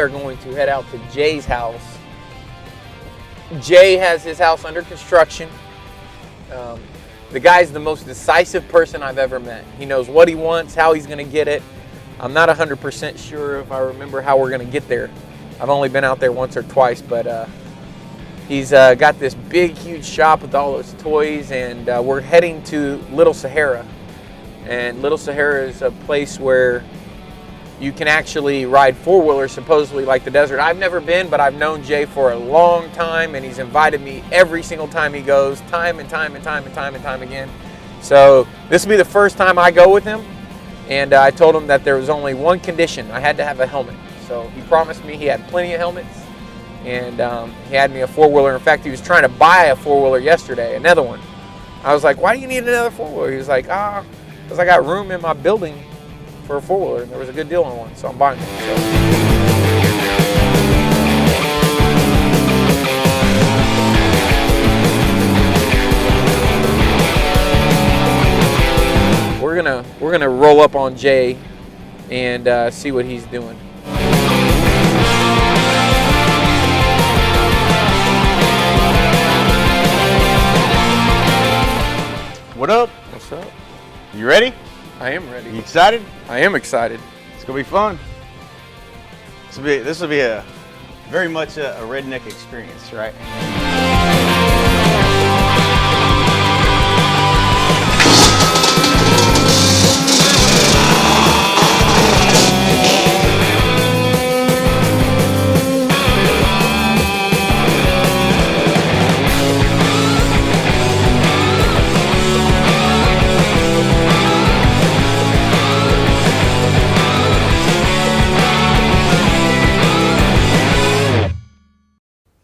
are going to head out to Jay's house. Jay has his house under construction. The guy's the most decisive person I've ever met. He knows what he wants, how he's going to get it. I'm not 100% sure if I remember how we're going to get there. I've only been out there once or twice, but he's got this big, huge shop with all those toys, and we're heading to Little Sahara. And Little Sahara is a place where you can actually ride four-wheelers, supposedly like the desert. I've never been, but I've known Jay for a long time, and he's invited me every single time he goes, time and time again. So this will be the first time I go with him, and I told him that there was only one condition. I had to have a helmet. So he promised me he had plenty of helmets, and he had me a four-wheeler. In fact, he was trying to buy a four-wheeler yesterday, another one. I was like, why do you need another four-wheeler? He was like, because I got room in my building for a four-wheeler, and there was a good deal on one, so I'm buying one. So we're gonna roll up on Jay and see what he's doing. What up? What's up? You ready? I am ready. You excited? I am excited. It's gonna be fun. This will be a very much a redneck experience, right?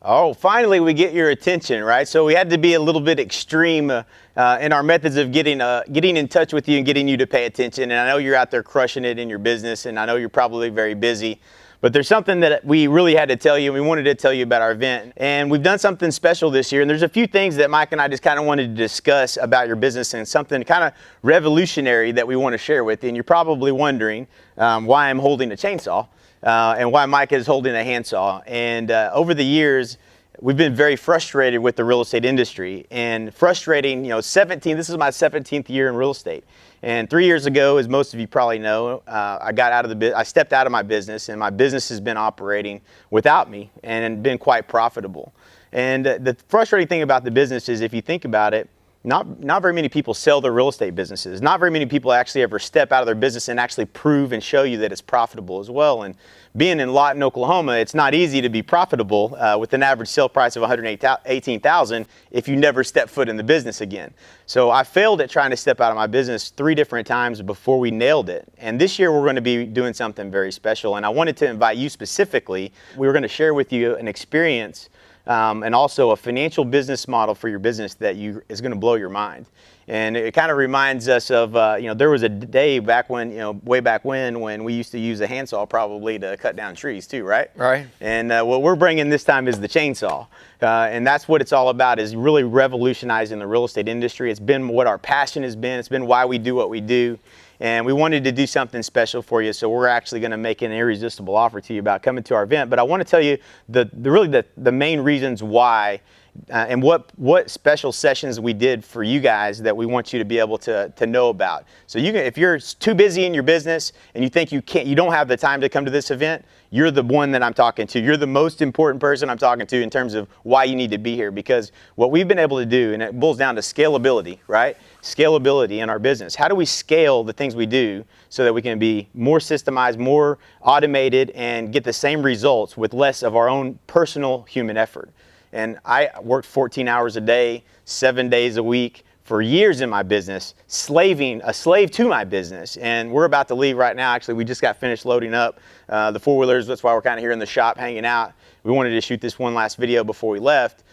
Oh, finally we get your attention, right? So we had to be a little bit extreme in our methods of getting in touch with you and getting you to pay attention. And I know you're out there crushing it in your business, and I know you're probably very busy. But there's something that we really had to tell you, and we wanted to tell you about our event. And we've done something special this year, and there's a few things that Mike and I just kind of wanted to discuss about your business, and something kind of revolutionary that we want to share with you. And you're probably wondering why I'm holding a chainsaw. And why Mike is holding a handsaw. And over the years, we've been very frustrated with the real estate industry. And frustrating, this is my 17th year in real estate. And 3 years ago, as most of you probably know, I stepped out of my business, and my business has been operating without me and been quite profitable. And the frustrating thing about the business is, if you think about it, not very many people sell their real estate businesses. Not very many people actually ever step out of their business and actually prove and show you that it's profitable as well. And being in Lawton, Oklahoma, it's not easy to be profitable with an average sale price of $118,000 if you never step foot in the business again. So I failed at trying to step out of my business 3 different times before we nailed it. And this year we're going to be doing something very special. And I wanted to invite you specifically. We were going to share with you an experience and also a financial business model for your business that is going to blow your mind. And it kind of reminds us of, there was a day back when, way back when we used to use a handsaw probably to cut down trees too, right? Right. And what we're bringing this time is the chainsaw. And that's what it's all about, is really revolutionizing the real estate industry. It's been what our passion has been. It's been why we do what we do. And we wanted to do something special for you, so we're actually going to make an irresistible offer to you about coming to our event. But I want to tell you the main reasons why and what special sessions we did for you guys that we want you to be able to know about. So if you're too busy in your business and you think you don't have the time to come to this event, you're the one that I'm talking to. You're the most important person I'm talking to in terms of why you need to be here, because what we've been able to do, and it boils down to scalability, right? Scalability in our business. How do we scale the things we do so that we can be more systemized, more automated, and get the same results with less of our own personal human effort? And I worked 14 hours a day, 7 days a week for years in my business, a slave to my business. And we're about to leave right now. Actually, we just got finished loading up the four-wheelers. That's why we're kind of here in the shop hanging out. We wanted to shoot this one last video before we left.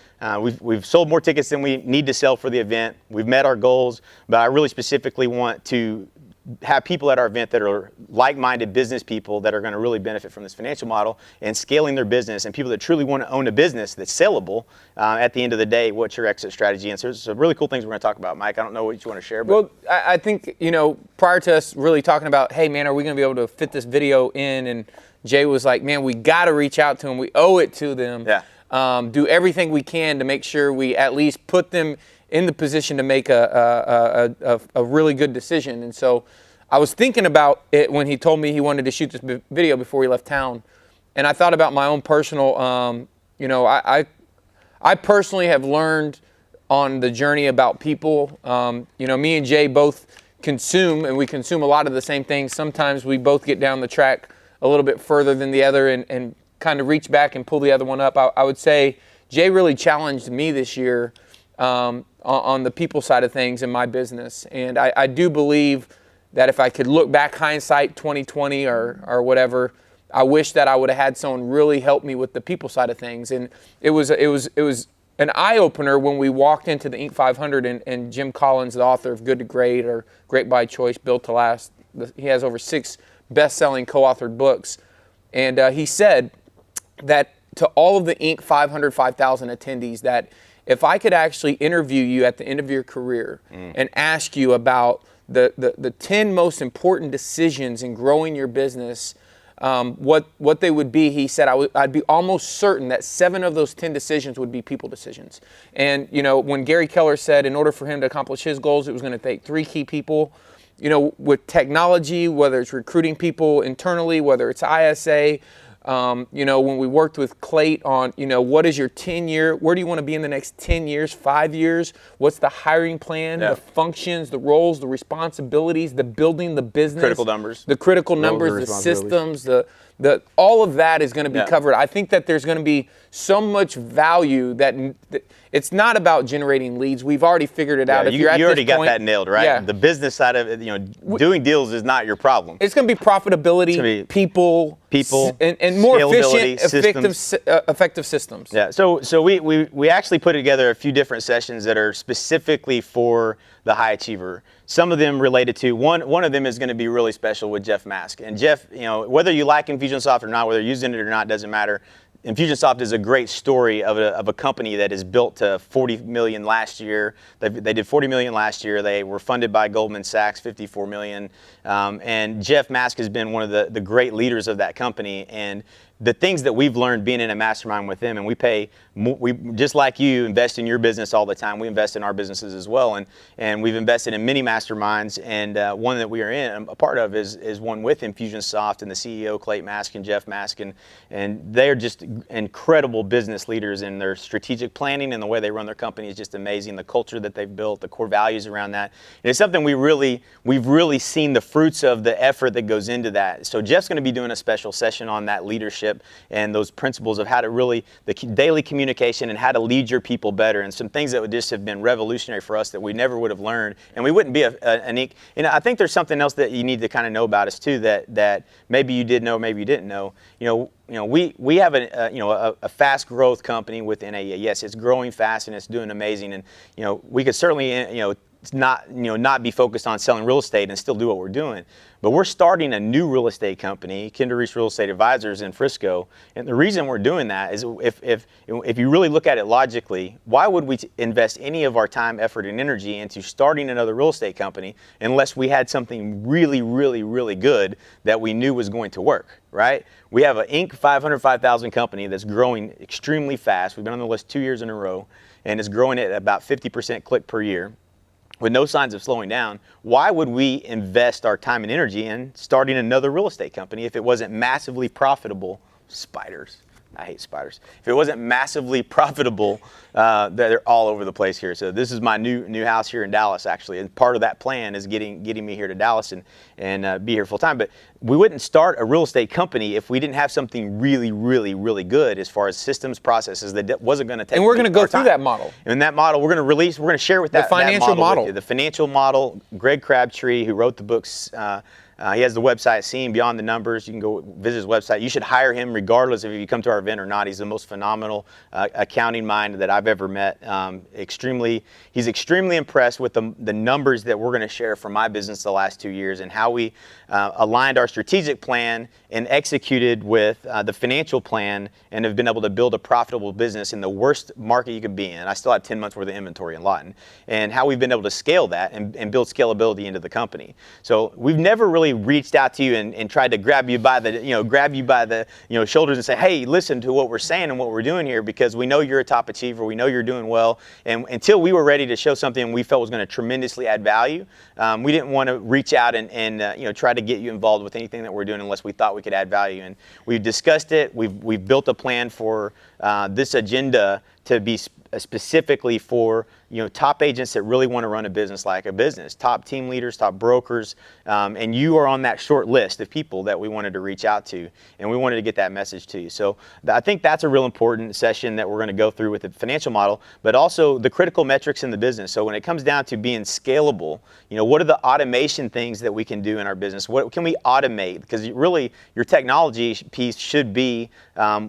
We've sold more tickets than we need to sell for the event. We've met our goals, but I really specifically want to have people at our event that are like-minded business people that are going to really benefit from this financial model and scaling their business, and people that truly want to own a business that's sellable at the end of the day. What's your exit strategy? And so there's some really cool things we're going to talk about, Mike. I don't know what you want to share. But well, I think, prior to us really talking about, hey, man, are we going to be able to fit this video in and Jay was like, man, we got to reach out to them. We owe it to them. Yeah. Do everything we can to make sure we at least put them in the position to make a really good decision. And so I was thinking about it when he told me he wanted to shoot this video before he left town. And I thought about my own personal, you know, I personally have learned on the journey about people. You know, me and Jay both consume, and we consume a lot of the same things. Sometimes we both get down the track a little bit further than the other and kind of reach back and pull the other one up. I would say Jay really challenged me this year on the people side of things in my business. And I do believe that if I could look back, hindsight 2020 or whatever, I wish that I would have had someone really help me with the people side of things. And it was an eye-opener when we walked into the Inc. 500 and Jim Collins, the author of Good to Great or Great by Choice, Built to Last, he has over 6 best-selling co-authored books. And he said that to all of the Inc. 500, 5,000 attendees, that if I could actually interview you at the end of your career and ask you about the 10 most important decisions in growing your business, what they would be, he said, I'd be almost certain that 7 of those 10 decisions would be people decisions. And, you know, when Gary Keller said in order for him to accomplish his goals, it was going to take 3 key people, you know, with technology, whether it's recruiting people internally, whether it's ISA, you know, when we worked with Clayt on, you know, what is your 10-year, where do you want to be in the next 10 years, 5 years? What's the hiring plan, the functions, the roles, the responsibilities, the building, the business. Critical numbers. The critical numbers, the systems, the all of that is going to be covered. I think that there's going to be so much value that it's not about generating leads. We've already figured it out. If you already got that nailed, right? Yeah. The business side of it, you know, doing deals is not your problem. It's going to be profitability, people, and more efficient, effective systems. Yeah. So we actually put together a few different sessions that are specifically for the high achiever. Some of them related to one of them is going to be really special with Jeff Mask. And Jeff, you know, whether you like Infusionsoft or not, whether you're using it or not, doesn't matter. Infusionsoft is a great story of a company that is built to 40 million last year. They did 40 million last year. They were funded by Goldman Sachs, 54 million. And Jeff Mask has been one of the great leaders of that company. And the things that we've learned being in a mastermind with them, and we just like you invest in your business all the time. We invest in our businesses as well, and we've invested in many masterminds, and one that we are in, a part of, is one with Infusionsoft and the CEO Clayt Mask and Jeff Mask, and they're just incredible business leaders, and their strategic planning and the way they run their company is just amazing. The culture that they've built, the core values around that, and it's something we've really seen the fruits of the effort that goes into that. So Jeff's going to be doing a special session on that leadership and those principles of how to really, the daily communication and how to lead your people better, and some things that would just have been revolutionary for us that we never would have learned, and we wouldn't be you know, I think there's something else that you need to kind of know about us too, that maybe you did know, maybe you didn't know. You know, we have a fast growth company within yes, it's growing fast and it's doing amazing, and you know, we could certainly not be focused on selling real estate and still do what we're doing. But we're starting a new real estate company, Kinder and Reese Real Estate Advisors in Frisco. And the reason we're doing that is if you really look at it logically, why would we invest any of our time, effort, and energy into starting another real estate company unless we had something really, really, really good that we knew was going to work, right? We have an Inc. 500, 5,000 company that's growing extremely fast. We've been on the list 2 years in a row, and it's growing at about 50% click per year, with no signs of slowing down. Why would we invest our time and energy in starting another real estate company if it wasn't massively profitable? Spiders. I hate spiders. If it wasn't massively profitable, they're all over the place here. So this is my new house here in Dallas, actually, and part of that plan is getting me here to Dallas and be here full time. But we wouldn't start a real estate company if we didn't have something really, really, really good as far as systems, processes that wasn't going to take. And we're going to go through that model. And that model, we're going to share with that financial model. The financial model. Greg Crabtree, who wrote the books. He has the website, Seeing Beyond the Numbers. You can go visit his website. You should hire him regardless if you come to our event or not. He's the most phenomenal accounting mind that I've ever met. He's extremely impressed with the numbers that we're going to share from my business the last 2 years and how we aligned our strategic plan and executed with the financial plan and have been able to build a profitable business in the worst market you could be in. I still have 10 months worth of inventory in Lawton, and how we've been able to scale that and build scalability into the company. So we've never really really reached out to you and tried to grab you by the shoulders and say, hey, listen to what we're saying and what we're doing here, because we know you're a top achiever, we know you're doing well, and until we were ready to show something we felt was going to tremendously add value, we didn't want to reach out and try to get you involved with anything that we're doing unless we thought we could add value. And we've discussed it. We've built a plan for this agenda to be specifically for top agents that really want to run a business like a business, top team leaders, top brokers, and you are on that short list of people that we wanted to reach out to, and we wanted to get that message to you. So I think that's a real important session that we're going to go through with the financial model, but also the critical metrics in the business. So when it comes down to being scalable, what are the automation things that we can do in our business? What can we automate? Because really your technology piece should be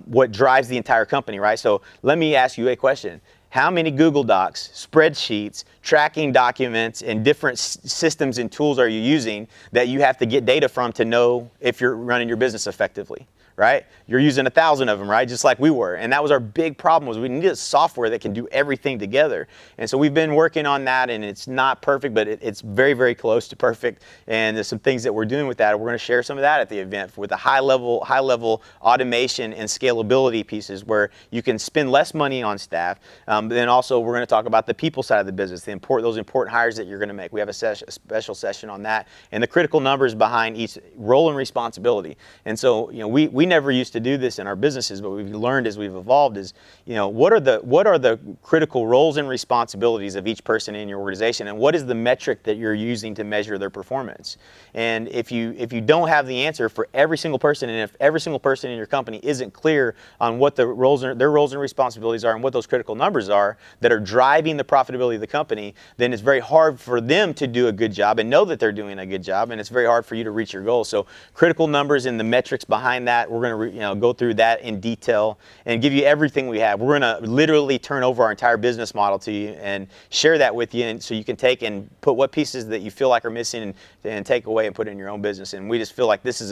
what drives the entire company, right? So let me ask you a question. How many Google Docs, spreadsheets, tracking documents, and different systems and tools are you using that you have to get data from to know if you're running your business effectively, right? You're using 1,000 of them, right? Just like we were. And that was our big problem, was we needed software that can do everything together. And so we've been working on that, and it's not perfect, but it's very, very close to perfect. And there's some things that we're doing with that. We're going to share some of that at the event with the high level automation and scalability pieces where you can spend less money on staff. Then also we're going to talk about the people side of the business, those important hires that you're going to make. We have a special session on that, and the critical numbers behind each role and responsibility. And so we never used to do this in our businesses, but we've learned as we've evolved is, what are the critical roles and responsibilities of each person in your organization, and what is the metric that you're using to measure their performance? And if you don't have the answer for every single person, and if every single person in your company isn't clear on what their roles and responsibilities are and what those critical numbers are that are driving the profitability of the company, then it's very hard for them to do a good job and know that they're doing a good job, and it's very hard for you to reach your goals. So critical numbers and the metrics behind that, we're going to go through that in detail and give you everything we have. We're going to literally turn over our entire business model to you and share that with you, and so you can take and put what pieces that you feel like are missing and take away and put in your own business. And we just feel like this is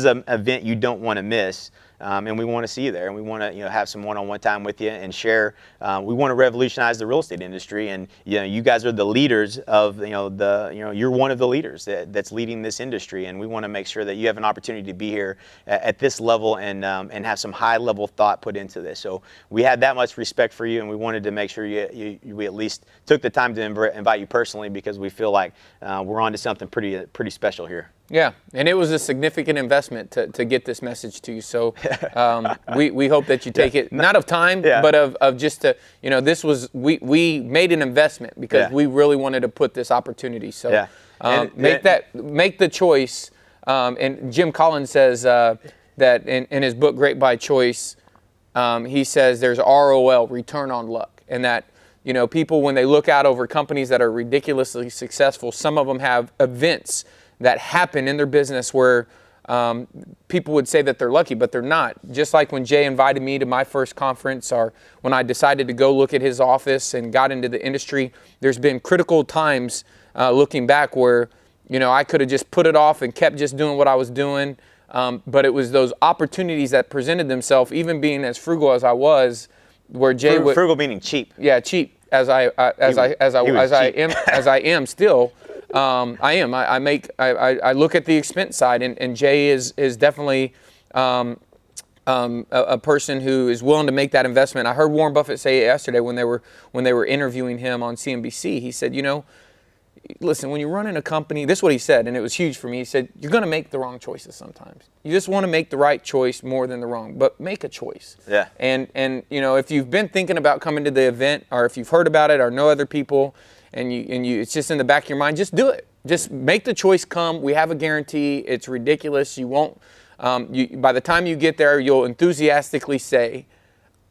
an event you don't want to miss. And we want to see you there, and we want to have some one-on-one time with you and share. We want to revolutionize the real estate industry, and you guys are the leaders of you're one of the leaders that's leading this industry, and we want to make sure that you have an opportunity to be here at this level and have some high-level thought put into this. So we had that much respect for you, and we wanted to make sure we at least took the time to invite you personally, because we feel like we're on to something pretty special here. Yeah, and it was a significant investment to get this message to you. So we hope that you take it, not of time, but of just to, we made an investment because we really wanted to put this opportunity. So make the choice. And Jim Collins says that in his book, Great by Choice, he says there's ROL, return on luck, and that people, when they look out over companies that are ridiculously successful, some of them have events that happen in their business where people would say that they're lucky, but they're not. Just like when Jay invited me to my first conference, or when I decided to go look at his office and got into the industry, there's been critical times looking back where, I could have just put it off and kept just doing what I was doing. But it was those opportunities that presented themselves, even being as frugal as I was, where Jay would, frugal meaning cheap. Yeah, cheap as I am still. I am. I look at the expense side, and Jay is definitely a person who is willing to make that investment. I heard Warren Buffett say it yesterday when they were interviewing him on CNBC. He said, listen, when you're running a company, this is what he said, and it was huge for me. He said, you're going to make the wrong choices sometimes. You just want to make the right choice more than the wrong, but make a choice. Yeah. And if you've been thinking about coming to the event, or if you've heard about it or know other people, and you it's just in the back of your mind, just do it. Just make the choice come. We have a guarantee. It's ridiculous. You won't, by the time you get there, you'll enthusiastically say,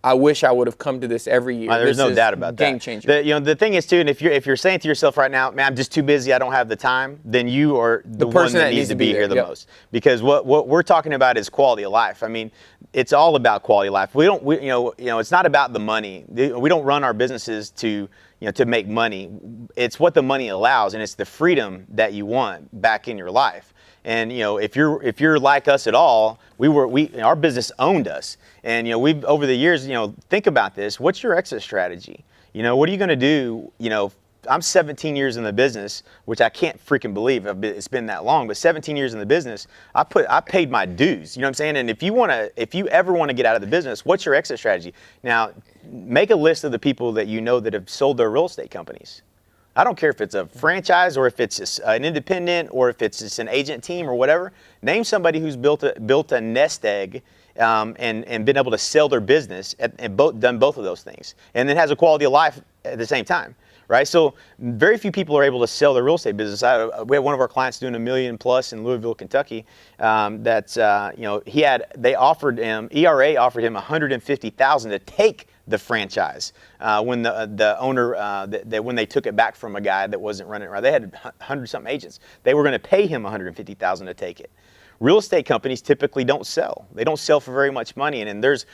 I wish I would have come to this every year. There's no doubt about that. Game changer. The thing is too, and if you're saying to yourself right now, man, I'm just too busy, I don't have the time, then you are the one that needs to be here the most. Because what we're talking about is quality of life. I mean, it's all about quality of life. It's not about the money. We don't run our businesses to make money. It's what the money allows, and it's the freedom that you want back in your life. And if you're like us at all, our business owned us. And over the years, think about this. What's your exit strategy? What are you going to do? I'm 17 years in the business, which I can't freaking believe it's been that long, but 17 years in the business, I paid my dues, you know what I'm saying? And if you ever want to get out of the business, what's your exit strategy? Now, make a list of the people that you know that have sold their real estate companies. I don't care if it's a franchise or if it's an independent or if it's just an agent team or whatever. Name somebody who's built a nest egg and been able to sell their business and done both of those things, and then has a quality of life at the same time, right? So very few people are able to sell their real estate business. We had one of our clients doing $1 million plus in Louisville, Kentucky. They offered him, ERA offered him $150,000 to take the franchise when the owner when they took it back from a guy that wasn't running it right. They had 100-something agents. They were going to pay him $150,000 to take it. Real estate companies typically don't sell. They don't sell for very much money, and there's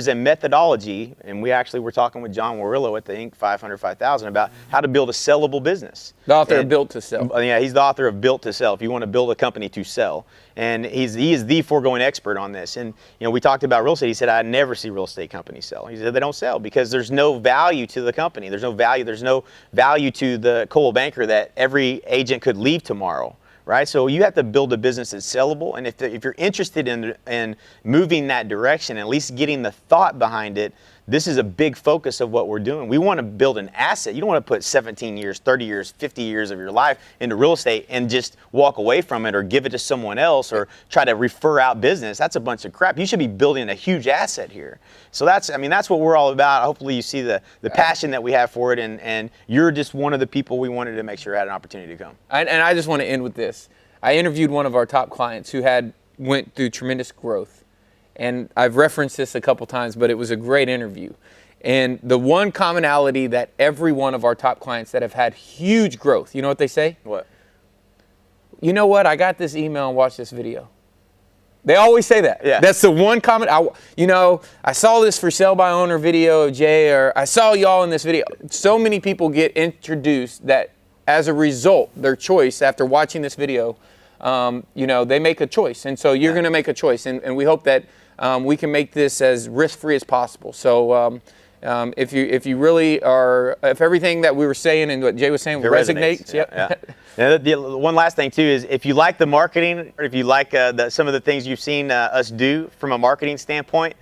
a methodology, and we actually were talking with John Warillo at the Inc. 500-5000 about how to build a sellable business. The author of Built to Sell. Yeah, he's the author of Built to Sell. If you want to build a company to sell, and he is the foregoing expert on this. And we talked about real estate. He said I never see real estate companies sell. He said they don't sell because there's no value to the company. There's no value to the Coldwell Banker that every agent could leave tomorrow. Right, so you have to build a business that's sellable, and if you're interested in moving that direction, at least getting the thought behind it, this is a big focus of what we're doing. We want to build an asset. You don't want to put 17 years, 30 years, 50 years of your life into real estate and just walk away from it or give it to someone else or try to refer out business. That's a bunch of crap. You should be building a huge asset here. So that's what we're all about. Hopefully you see the passion that we have for it, and you're just one of the people we wanted to make sure had an opportunity to come. And I just want to end with this. I interviewed one of our top clients who went through tremendous growth. And I've referenced this a couple times, but it was a great interview. And the one commonality that every one of our top clients that have had huge growth, you know what they say? What? You know what? I got this email and watched this video. They always say that. Yeah. That's the one comment. I saw this for sale by owner video of Jay, or I saw y'all in this video. So many people get introduced that as a result, their choice after watching this video, they make a choice. And so you're going to make a choice. And we hope that we can make this as risk-free as possible. So if everything that we were saying and what Jay was saying resonates. Yep. Now, the one last thing too is if you like the marketing, or if you like some of the things you've seen us do from a marketing standpoint,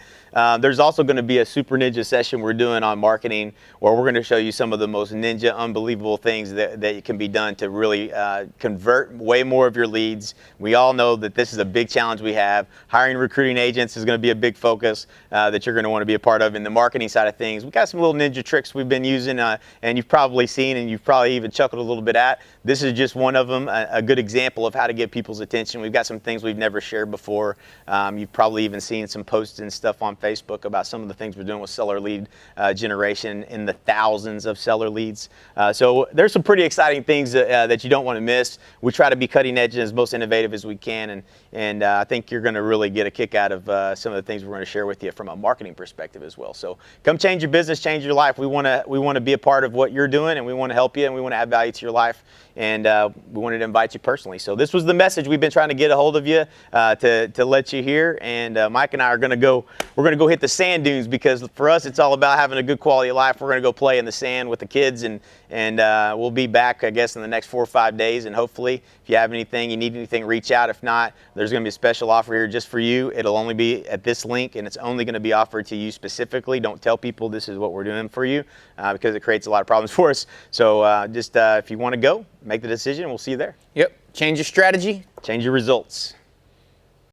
there's also going to be a super ninja session we're doing on marketing, where we're going to show you some of the most ninja, unbelievable things that can be done to really convert way more of your leads. We all know that this is a big challenge we have. Hiring recruiting agents is going to be a big focus that you're going to want to be a part of. In the marketing side of things, we've got some little ninja tricks we've been using, and you've probably seen, and you've probably even chuckled a little bit at. This is just one of them, a good example of how to get people's attention. We've got some things we've never shared before. You've probably even seen some posts and stuff on Facebook about some of the things we're doing with seller lead generation in the thousands of seller leads. So there's some pretty exciting things that you don't want to miss. We try to be cutting edge and as most innovative as we can, and I think you're going to really get a kick out of some of the things we're going to share with you from a marketing perspective as well. So come change your business, change your life. We want to be a part of what you're doing, and we want to help you, and we want to add value to your life. And we wanted to invite you personally. So this was the message we've been trying to get a hold of you to let you hear. And Mike and I are going to go hit the sand dunes, because for us it's all about having a good quality of life. We're going to go play in the sand with the kids, and we'll be back, I guess, in the next 4 or 5 days. And hopefully, if you have anything, you need anything, reach out. If not, there's going to be a special offer here just for you. It'll only be at this link, and it's only going to be offered to you specifically. Don't tell people this is what we're doing for you, because it creates a lot of problems for us. So if you want to go, make the decision. We'll see you there. Yep. Change your strategy. Change your results.